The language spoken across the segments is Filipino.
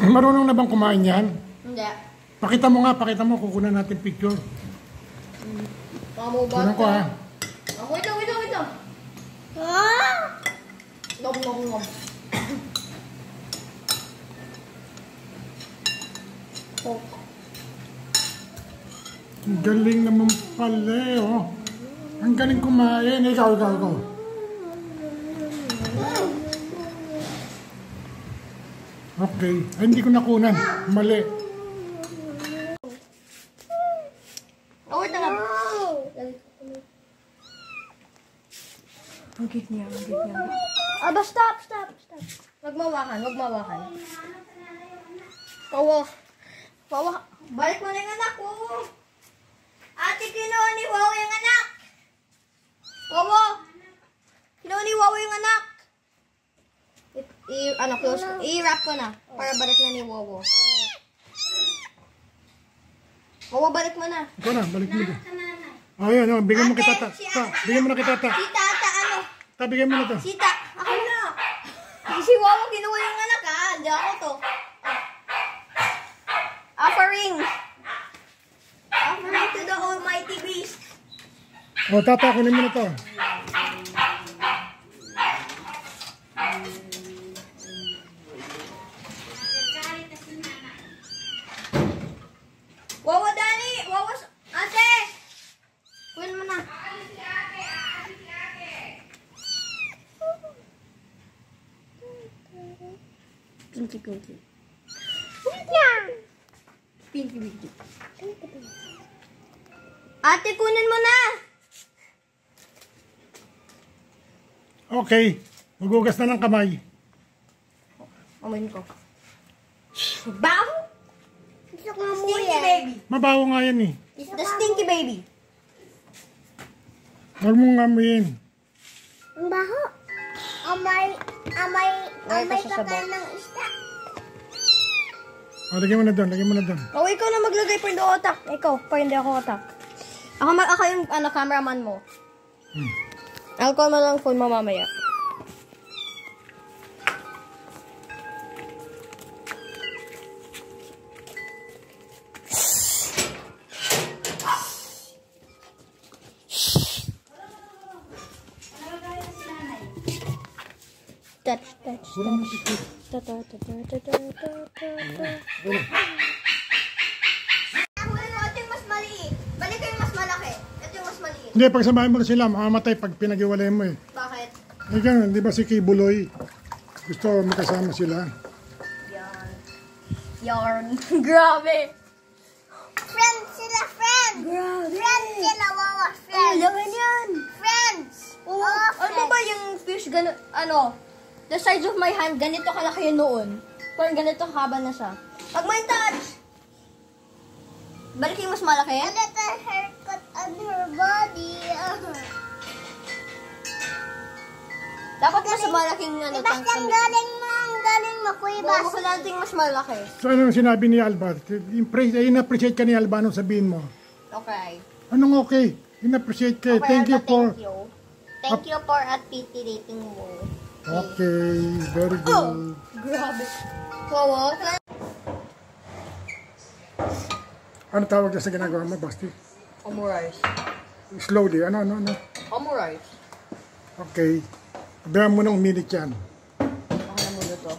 Marunong na bang kumain yan? Hindi. Pakita mo, kukunan natin picture. Kunan ko ha. Wait lang. Nom. Ang galing naman pala oh. Ang galing kumain. Ikaw. Okay. Ay, hindi ko nakunan. Mali. Wait lang. Ang cute niya. Aba, stop. Wag mawakan. Wawa. Balik mo na yung anak ko. Ate, kinuha ni Wawa yung anak. Wawa. Kinuha ni Wawa yung anak. Close. I-wrap ko na. Para balik na ni Wawa. Wawa, balik mo na. Ikaw na, balik mo doon. Ayun, bigyan mo kita ta. Bigyan mo na kita ta. Si Tata, Bigyan mo na to. Sita, ako na. Si Wawa kinuha yung anak ha. Hindi ako to. Offering to the almighty beast. O, tata, kunin mo na to. Wawa, Dani! Wawa, ate! Kunin mo na. Pinky. Pinky. Ate, kunin mo na! Okay. Magugas na ng kamay. Amoyin ko. Baho? Stinky baby. Mabaho nga yan eh. The stinky baby. Huwag mong amuyin. Ang baho. Amay pagkain ng isda. O, lagyan mo na doon. Oh, ikaw na maglagay for the otak. Ikaw, pa hindi ako otak. Ako yung cameraman mo. I'll call mo lang phone mo mamaya. Touch. Ito yung mas maliit. Balik ko yung mas malaki. Ito yung mas maliit. Hindi, pagsamahin mo na sila, mamamatay pag pinag-iwalay mo eh. Bakit? Eh ganun, di ba si Kibuloy? Gusto magkasama sila. Yarn. Grabe. Friends sila, friends. Grabe. Friends sila, Wawa, Ay, friends. laman yan. Friends. Oh, ano ba yung fish gano, the size of my hand, ganito kalaki yun noon. Parang ganito haba na siya. Pag may touch! Balik yung mas malaki? A little haircut on her body. Dapat mas malaking Basta ang galing mo, Kuya Bas. Huwag ko natin mas malaki. So anong sinabi ni Alba? In-appreciate ka ni Alba, anong sabihin mo? Okay. Anong okay? In-appreciate ka. Okay, Thank you for... Thank you for appreciating mo. Okay, very good. Grabe. Wow. Ano tawag na sa ginagawa mo, Basti? Omurice. Slowly, ano? Omurice. Okay. Abayan mo ng minute yan. Ako na muna to.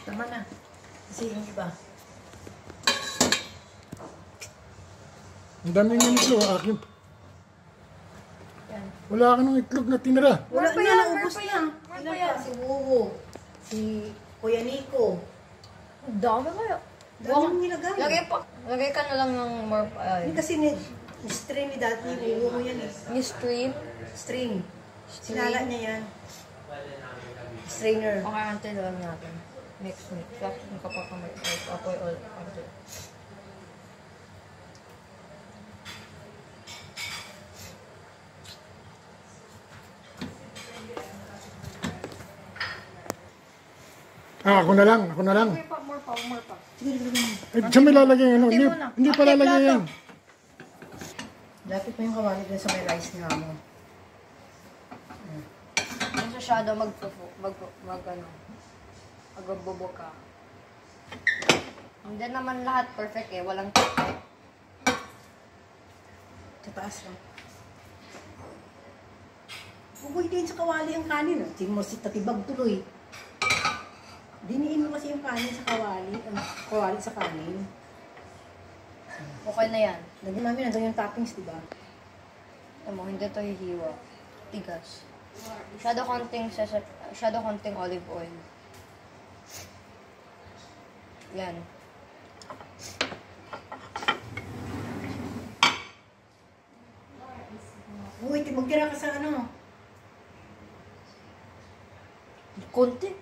Tama na. Kasi yung iba. Ang daming ng itlog, akin. Wala ka ng itlog na tinira. Wala pa yan, ubos pa yan. Si Wuwu. Si Kuya Nico. Ang dami kaya. Dami nilagay. Lagay ka na lang ng more, Kasi ni-stream ni dati ni Wuwu yan eh. yung stream. Stream. Sinala niya yan. Strainer. Okay, antay lang natin. Mix. Tapos nakapakamay. Apoy all. Antay. Ako na lang. More pa. Eh, saan may lalagay ano? Hindi pa lalagay yan. Lapit mo yung kawali dun sa may rice nga mo. Nasa masyado magbobo ka. Hindi naman lahat perfect eh. Walang perfect. Sa taas lang. Ugoy din sa kawali ang kanin. Tingin mo si tatibag tuloy. Diniin mo kasi yung kanin sa kawali. Ang kawali sa kanin. Okay na yan. Lagi mami, nandun yung toppings, diba? Ano, hindi to hihiwa. Tigas. Masyado konting olive oil. Yan. Uy, magtira ka sa ano? Konti.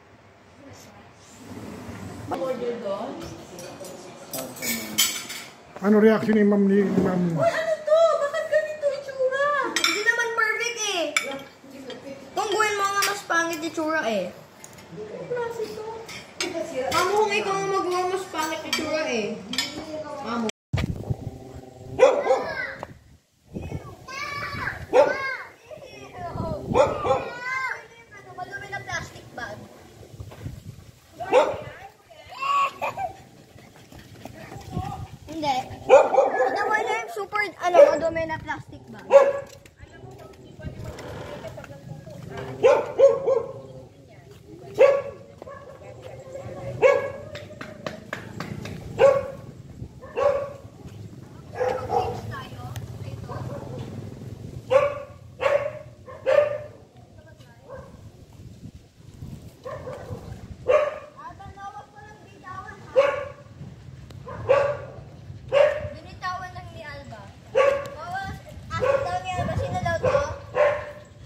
Ano reaction ni Ma'am? Ano to? Bakit ganito itsura? Hindi naman perfect eh. Tungguin mo nga mas pangit itsura eh. Klase to. Mamo, kung ikaw ang magawa mas pangit itsura eh. Mamo. Madumi na plastic bag. Hindi. Ito mo na yung super, madumi na plastic bag. Binitawan lang ni Alba. Asin daw ni Alba, sino daw to?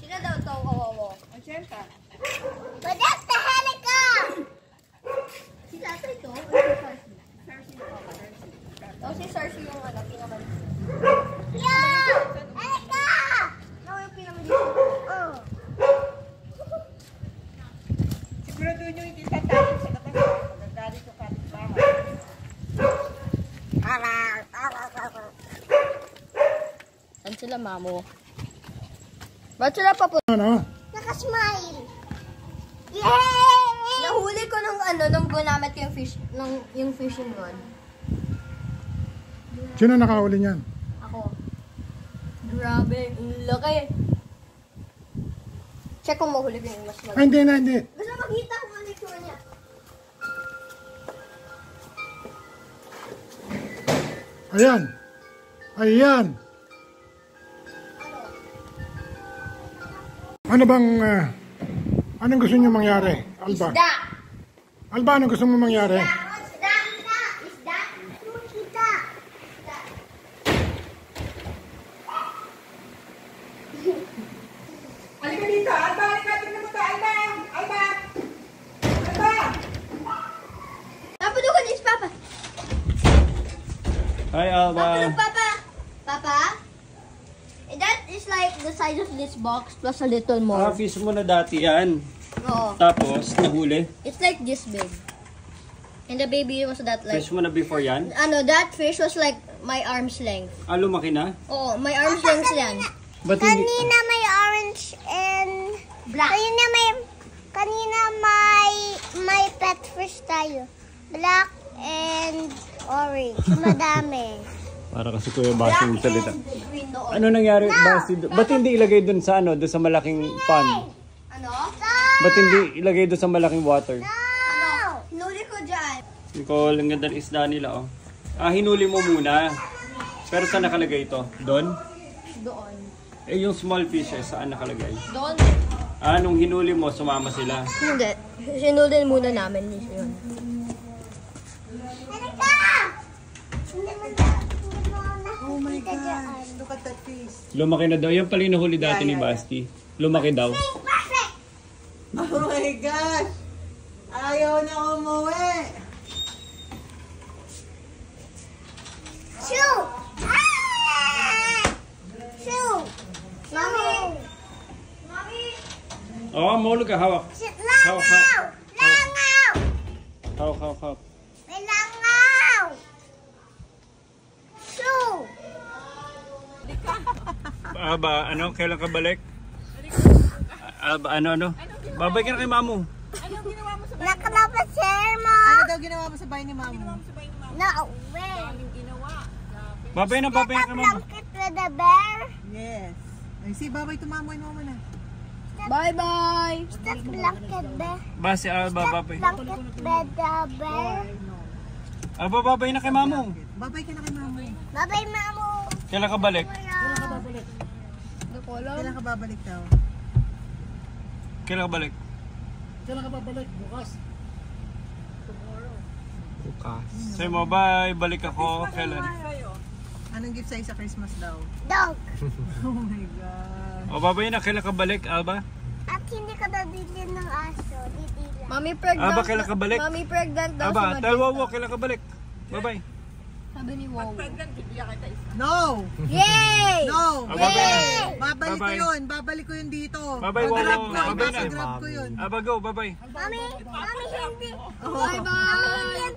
Sino daw to, kawawa? Badak sa halika! Si Tatay to? O si Sarsi? O si Sarsi yung pinamali. Yo! Halika! No, yung pinamali. Oh. Sigurado nyo yung tatayin sa labas. Magagalit yung kapitbahay. Saan sila, Mamo? Ba't sila papunta? Ano? Nakasmile! Yay! Nahuli ko nung gunamit ko yung fishing rod. Sino nakahuli niyan? Ako. Grabe, ang laki. Check kung mahuli ko yung mas Ay, malaki. hindi na, hindi. Basta makita kung ano yung tsura niya. Ayan. Ayan. Ano bang, anong gusto niyo mangyari, Alba? Isda! Alba, anong gusto mo mangyari? Isda! Isda! Isda! Halika dito, Alba! Halika! Tignan mo to, Alba! Alba! Alba! Napunukan is Papa. Hi, Alba. Napunog, Papa. Papa? That is like the size of this box plus a little more. Fish mo na dati yan. Oo. Tapos, nahuli. It's like this big. And the baby was that like... Fish mo na before yan. That fish was like my arm's length. Lumaki na? Oo, my arm's length yan. Ba't hindi... Kanina may orange and... Black. Kanina may pet fish tayo. Black and orange. Madami. Para kasi Kuya Basi yung salita. and green doon. Ano nangyari, Basi? Ba't hindi ilagay dun sa doon sa malaking pond? Ano? Ba't hindi ilagay dun sa malaking water? Ano? Hinuli ko dyan. Nicole, ang ganda ng isda nila, oh. Hinuli mo muna. Pero saan nakalagay ito? Doon? Doon. Yung small fishes, saan nakalagay? Doon. Nung hinuli mo, sumama sila. Hindi. Sinuli muna namin yun. Halika! Hindi mo nakikita dyan. Look at that fish. Lumaki na daw. Yan pala yung nahuli dati ni Basti. Lumaki daw. Perfect! Oh my gosh! Ayaw na umuwi! Shoo! Ah! Shoo! Mommy! Mahulog ka. Hawak. Langaw! Langaw! Hawak. May langaw! Shoo! Alba, kailan ka balik? Alba, ano? Babay ka na kay mamu. Nakalabas sir mo. Ano daw ginawa mo sa bahay ni Mamo? No way. Babay na kay mamu. Blanket with the bear. Yes. Ay, si babay tumamoy mo na. Bye-bye! Stop blanket bear. Ba si Alba, babay. Blanket with the bear. Alba, babay na kay mamu. Babay ka na kay Mamo. Bye-bye, Mamo. Kailan ka balik? Hindi ko alam. Kailan ka babalik daw? Kailan ka balik? Kailan ka babalik? Bukas. Say mo, bye. Balik ako. Kailan? Anong gift sa'yo sa Christmas daw? Dog. Oh my God. O, babay na. Kailan ka balik, Alba? At hindi ka dadilin ng aso. Didila. Mami pregnant. Aba, kailan ka balik? Mami pregnant daw Alba, si tell Magenta. Wawo, kailan ka balik? Bye-bye. Sabi ni Wow. No! Yay! No! Ah, babay na. Babalik ko Bye-bye. yun. Babalik ko yun dito. Bye-bye, Pag-grab Wawo. ko, Babay na. pag-grab ko yun. Alba, go. Bye-bye. Mami, hindi. Bye-bye!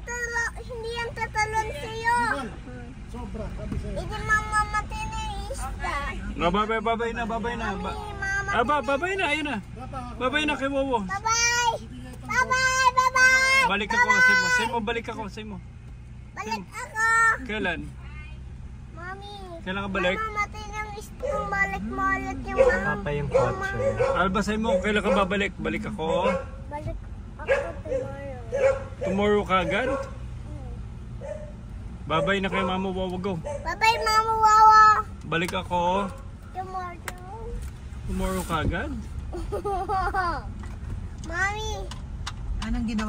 Hindi yan tatalon sa'yo. Sobra, sabi sa'yo. Hindi mamamatay na ista. O, bye-bye, babay na. Babay na. Mama. Alba, babay na. Ayun na. Babay na kay Wawo. Bye-bye. Bye-bye. Bye-bye. Balik ako. Say mo. Say mo, balik ako. Say mo. Balik ako. Kailan? Mami. Kailan ka balik? Mamamatay ng ista. Balik-balik yung mama. Papa yung kotse. Alba, say mo, kailan ka babalik? Balik ako. Balik ako tomorrow. Tomorrow ka agad? Babay na kay Mama Wawa, go. Bye-bye, Mama Wawa. Balik ako. Tomorrow. Tomorrow ka agad? Mami. Anong ginawa